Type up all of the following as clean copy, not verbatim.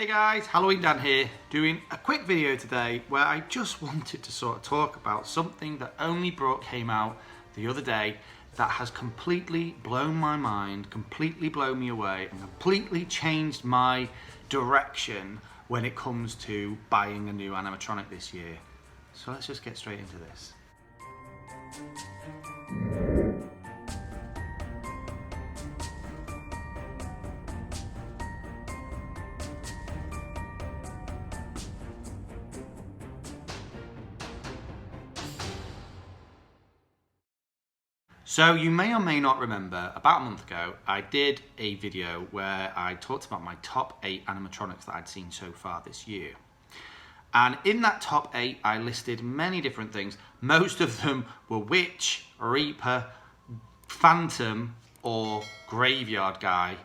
Hey guys, Halloween Dan here, doing a quick video today where I just wanted to sort of talk about something that only came out the other day that has completely blown my mind, completely blown me away, and completely changed my direction when it comes to buying a new animatronic this year. So let's just get straight into this. So you may or may not remember, about a month ago, I did a video where I talked about my top 8 animatronics that I'd seen so far this year. And in that top 8, I listed many different things. Most of them were Witch, Reaper, Phantom, or Graveyard Guy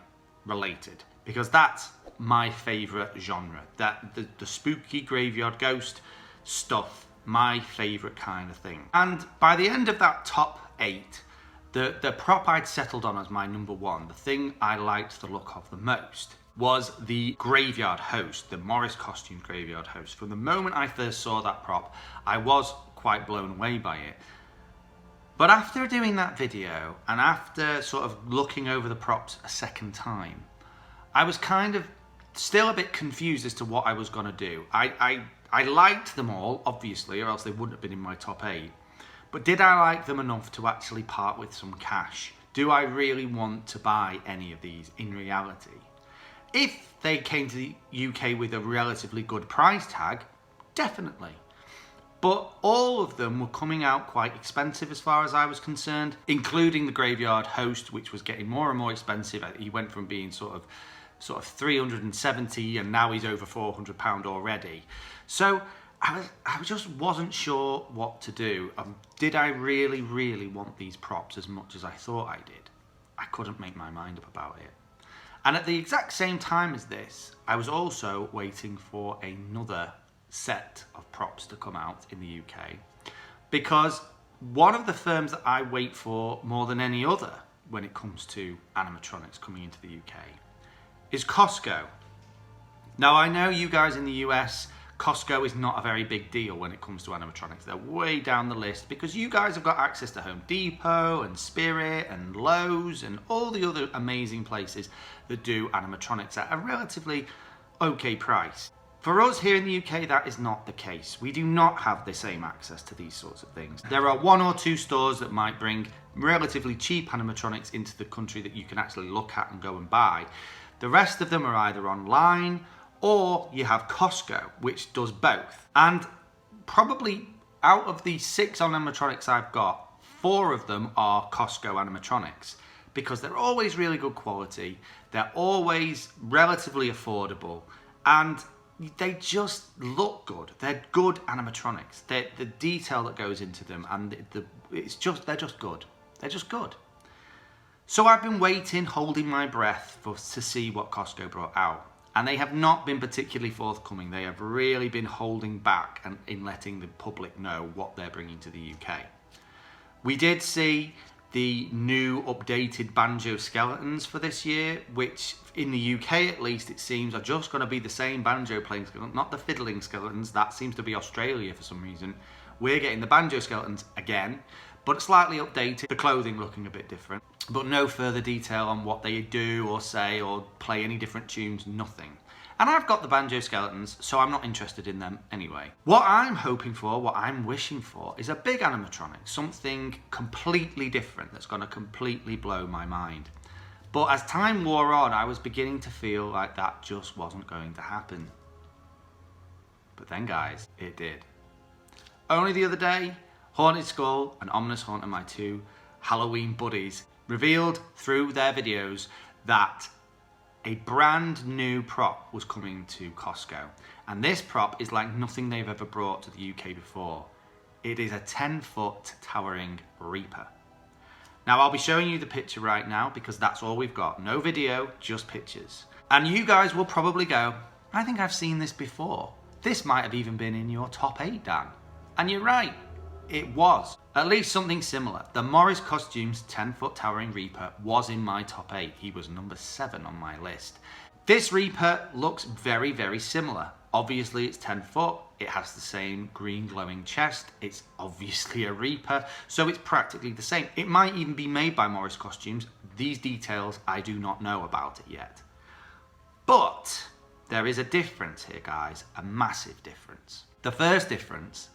related. Because that's my favourite genre. The spooky graveyard ghost stuff, my favourite kind of thing. And by the end of that top 8, the prop I'd settled on as my number 1, the thing I liked the look of the most, was the Graveyard Host, the Morris Costumes Graveyard Host. From the moment I first saw that prop, I was quite blown away by it. But after doing that video, and after sort of looking over the props a second time, I was kind of still a bit confused as to what I was going to do. I liked them all, obviously, or else they wouldn't have been in my top 8. But did I like them enough to actually part with some cash? Do I really want to buy any of these in reality? If they came to the UK with a relatively good price tag, definitely. But all of them were coming out quite expensive as far as I was concerned, including the Graveyard Host, which was getting more and more expensive. He went from being sort of 370 and now he's over £400 already. So I just wasn't sure what to do. Did I really want these props as much as I thought I did? I couldn't make my mind up about it. And at the exact same time as this, I was also waiting for another set of props to come out in the UK, because one of the firms that I wait for more than any other when it comes to animatronics coming into the UK is Costco. Now I know you guys in the US, Costco is not a very big deal when it comes to animatronics. They're way down the list because you guys have got access to Home Depot and Spirit and Lowe's and all the other amazing places that do animatronics at a relatively okay price. For us here in the UK, that is not the case. We do not have the same access to these sorts of things. There are 1 or 2 stores that might bring relatively cheap animatronics into the country that you can actually look at and go and buy. The rest of them are either online, or you have Costco, which does both. And probably out of the 6 animatronics I've got, 4 of them are Costco animatronics, because they're always really good quality, they're always relatively affordable, and they just look good. They're good animatronics. The detail that goes into them, and they're just good. They're just good. So I've been waiting, holding my breath to see what Costco brought out. And they have not been particularly forthcoming. They have really been holding back in letting the public know what they're bringing to the UK. We did see the new updated banjo skeletons for this year, which in the UK at least it seems are just going to be the same banjo playing skeletons, not the fiddling skeletons. That seems to be Australia for some reason. We're getting the banjo skeletons again, but slightly updated, the clothing looking a bit different, but no further detail on what they do or say or play any different tunes, nothing. And I've got the banjo skeletons, so I'm not interested in them anyway. What I'm hoping for, what I'm wishing for, is a big animatronic, something completely different that's going to completely blow my mind. But as time wore on, I was beginning to feel like that just wasn't going to happen. But then guys, it did. Only the other day, Haunted Skull and Ominous Haunter, my 2 Halloween buddies, revealed through their videos that a brand new prop was coming to Costco. And this prop is like nothing they've ever brought to the UK before. It is a 10-foot towering Reaper. Now I'll be showing you the picture right now because that's all we've got. No video, just pictures. And you guys will probably go, I think I've seen this before. This might have even been in your top 8, Dan. And you're right. It was. At least something similar. The Morris Costumes 10-foot towering Reaper was in my top 8. He was number 7 on my list. This Reaper looks very, very similar. Obviously it's 10 foot, it has the same green glowing chest, it's obviously a Reaper, so it's practically the same. It might even be made by Morris Costumes. These details I do not know about it yet. But there is a difference here, guys, a massive difference. The first difference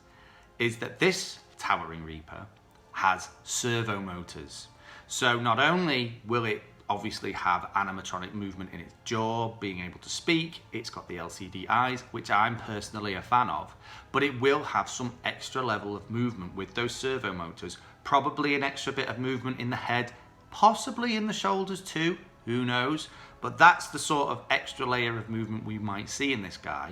is that this Towering Reaper has servo motors. So not only will it obviously have animatronic movement in its jaw, being able to speak, it's got the LCD eyes, which I'm personally a fan of, but it will have some extra level of movement with those servo motors, probably an extra bit of movement in the head, possibly in the shoulders too, who knows, but that's the sort of extra layer of movement we might see in this guy.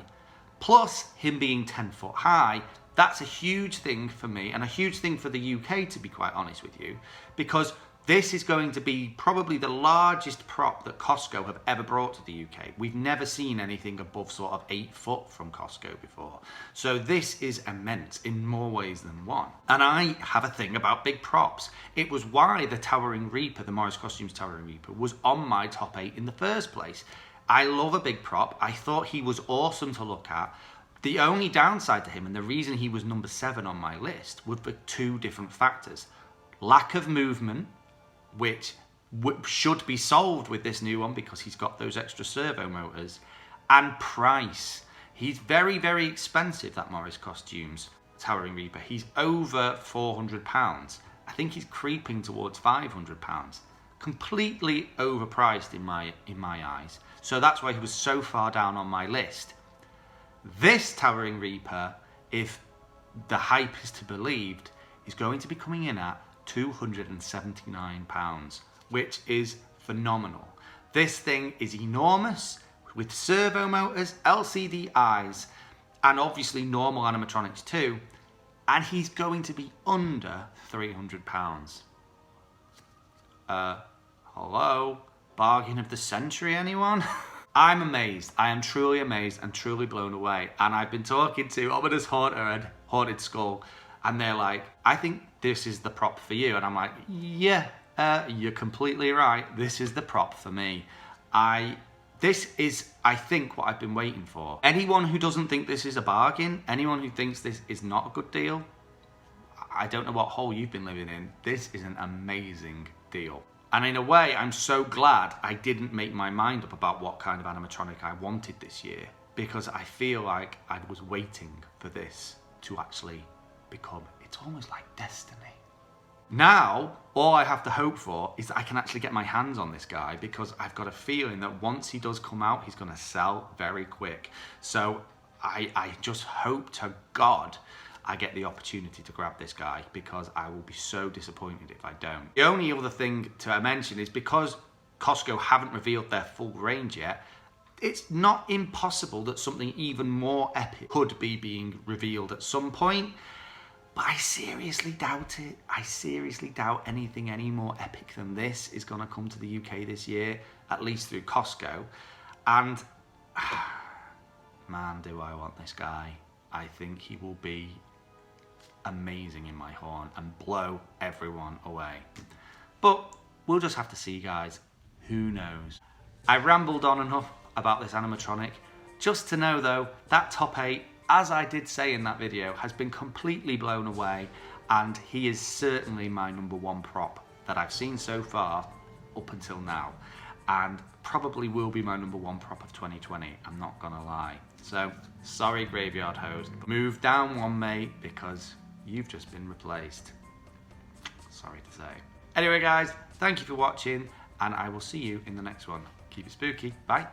Plus him being 10 foot high, that's a huge thing for me and a huge thing for the UK, to be quite honest with you, because this is going to be probably the largest prop that Costco have ever brought to the UK. We've never seen anything above sort of 8 foot from Costco before. So this is immense in more ways than one. And I have a thing about big props. It was why the Towering Reaper, the Morris Costumes Towering Reaper, was on my top 8 in the first place. I love a big prop. I thought he was awesome to look at. The only downside to him, and the reason he was number 7 on my list, would be 2 different factors. Lack of movement, which should be solved with this new one because he's got those extra servo motors, and price. He's very, very expensive, that Morris Costumes Towering Reaper. He's over £400. I think he's creeping towards £500. Completely overpriced in my eyes. So that's why he was so far down on my list. This Towering Reaper, if the hype is to be believed, is going to be coming in at £279, which is phenomenal. This thing is enormous with servo motors, LCD eyes, and obviously normal animatronics too, and he's going to be under £300. Hello? Bargain of the century, anyone? I'm amazed. I am truly amazed and truly blown away. And I've been talking to Ominous Haunter and Haunted Skull, and they're like, I think this is the prop for you. And I'm like, yeah, you're completely right. This is the prop for me. This is, I think, what I've been waiting for. Anyone who doesn't think this is a bargain, anyone who thinks this is not a good deal, I don't know what hole you've been living in. This is an amazing deal. And in a way, I'm so glad I didn't make my mind up about what kind of animatronic I wanted this year, because I feel like I was waiting for this to actually become, it's almost like destiny. Now, all I have to hope for is that I can actually get my hands on this guy, because I've got a feeling that once he does come out, he's going to sell very quick. So I just hope to God I get the opportunity to grab this guy, because I will be so disappointed if I don't. The only other thing to mention is, because Costco haven't revealed their full range yet, it's not impossible that something even more epic could be being revealed at some point. But I seriously doubt it. I seriously doubt anything any more epic than this is going to come to the UK this year, at least through Costco. And man, do I want this guy. I think he will be amazing in my horn and blow everyone away. But we'll just have to see, guys. Who knows? I rambled on enough about this animatronic. Just to know though, that top 8, as I did say in that video, has been completely blown away, and he is certainly my #1 prop that I've seen so far up until now, and probably will be my #1 prop of 2020, I'm not gonna lie. So sorry, Graveyard Host, move down one, mate, because you've just been replaced. Sorry to say. Anyway guys, thank you for watching, and I will see you in the next one. Keep it spooky. Bye.